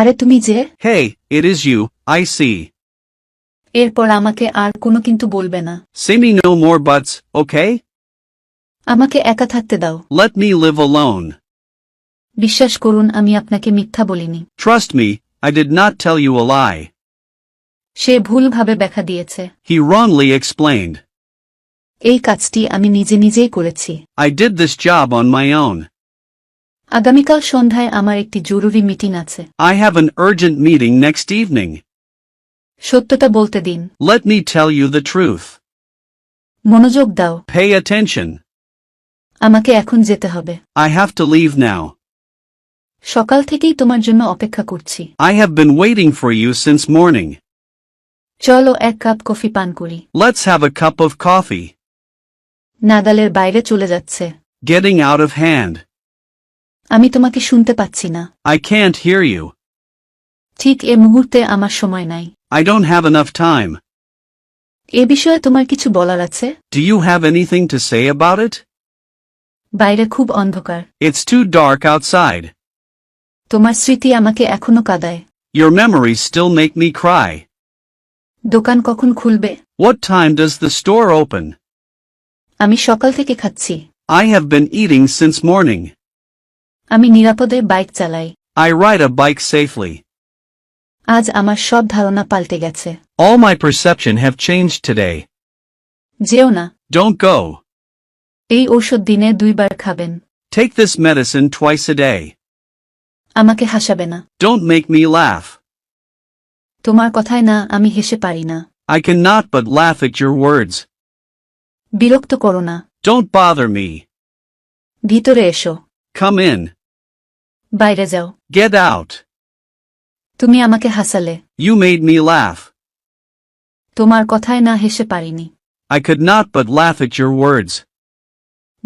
আরে তুমি যে? Hey, it is you, I see. এরপর আমাকে আর কোনো কিন্তু বলবে না। Say me no more buts, okay? আমাকে একা থাকতে দাও। Let me live alone. বিশ্বাস করুন আমি আপনাকে মিথ্যা বলিনি। Trust me, I did not tell you a lie. সে ভুলভাবে ব্যাখ্যা দিয়েছে। He wrongly explained. এই কাজটি আমি নিজেই করেছি। I did this job on my own. আগামীকাল সন্ধ্যায় আমার একটি জরুরি মিটিং আছে। I have an urgent meeting next evening. সত্যটা বলতে দিন। Let me tell you the truth. মনোযোগ দাও। Pay attention. আমাকে এখন যেতে হবে। I have to leave now. সকাল থেকেই তোমার জন্য অপেক্ষা করছি। I have been waiting for you since morning. চলো এক কাপ কফি পান করি। Let's have a cup of coffee. নাগালের বাইরে চলে যাচ্ছে। Getting out of hand. আমি তোমাকে শুনতে পাচ্ছি না। I can't hear you. ঠিক এ মুহূর্তে আমার সময় নাই। I don't have enough time. এ বিষয়ে তোমার কিছু বলার আছে? Do you have anything to say about it? বাইরে খুব অন্ধকার। It's too dark outside. তোমার স্মৃতি আমাকে এখনো কাঁদায়। Your memories still make me cry. দোকান কখন খুলবে? What time does the store open? আমি সকাল থেকে খাচ্ছি। I have been eating since morning. আমি নিরাপদে বাইক চালাই। I ride a bike safely. আজ আমার সব ধারণা পাল্টে গেছে। All my perception have changed today. যেও না। Don't go. এই ঔষধ দিনে 2 বার খাবেন। Take this medicine twice a day. আমাকে হাসাবে না। Don't make me laugh. তোমার কথায় না আমি হেসে পারি না। I cannot but laugh at your words. বিরক্ত করো না। Don't bother me. ভিতরে এসো। Come in. বাইরে যাও। Get out. তুমি আমাকে হাসালে। You made me laugh. তোমার কথায় না হেসে পারিনি। I could not but laugh at your words.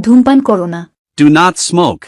ধূমপান করো না। Do not smoke.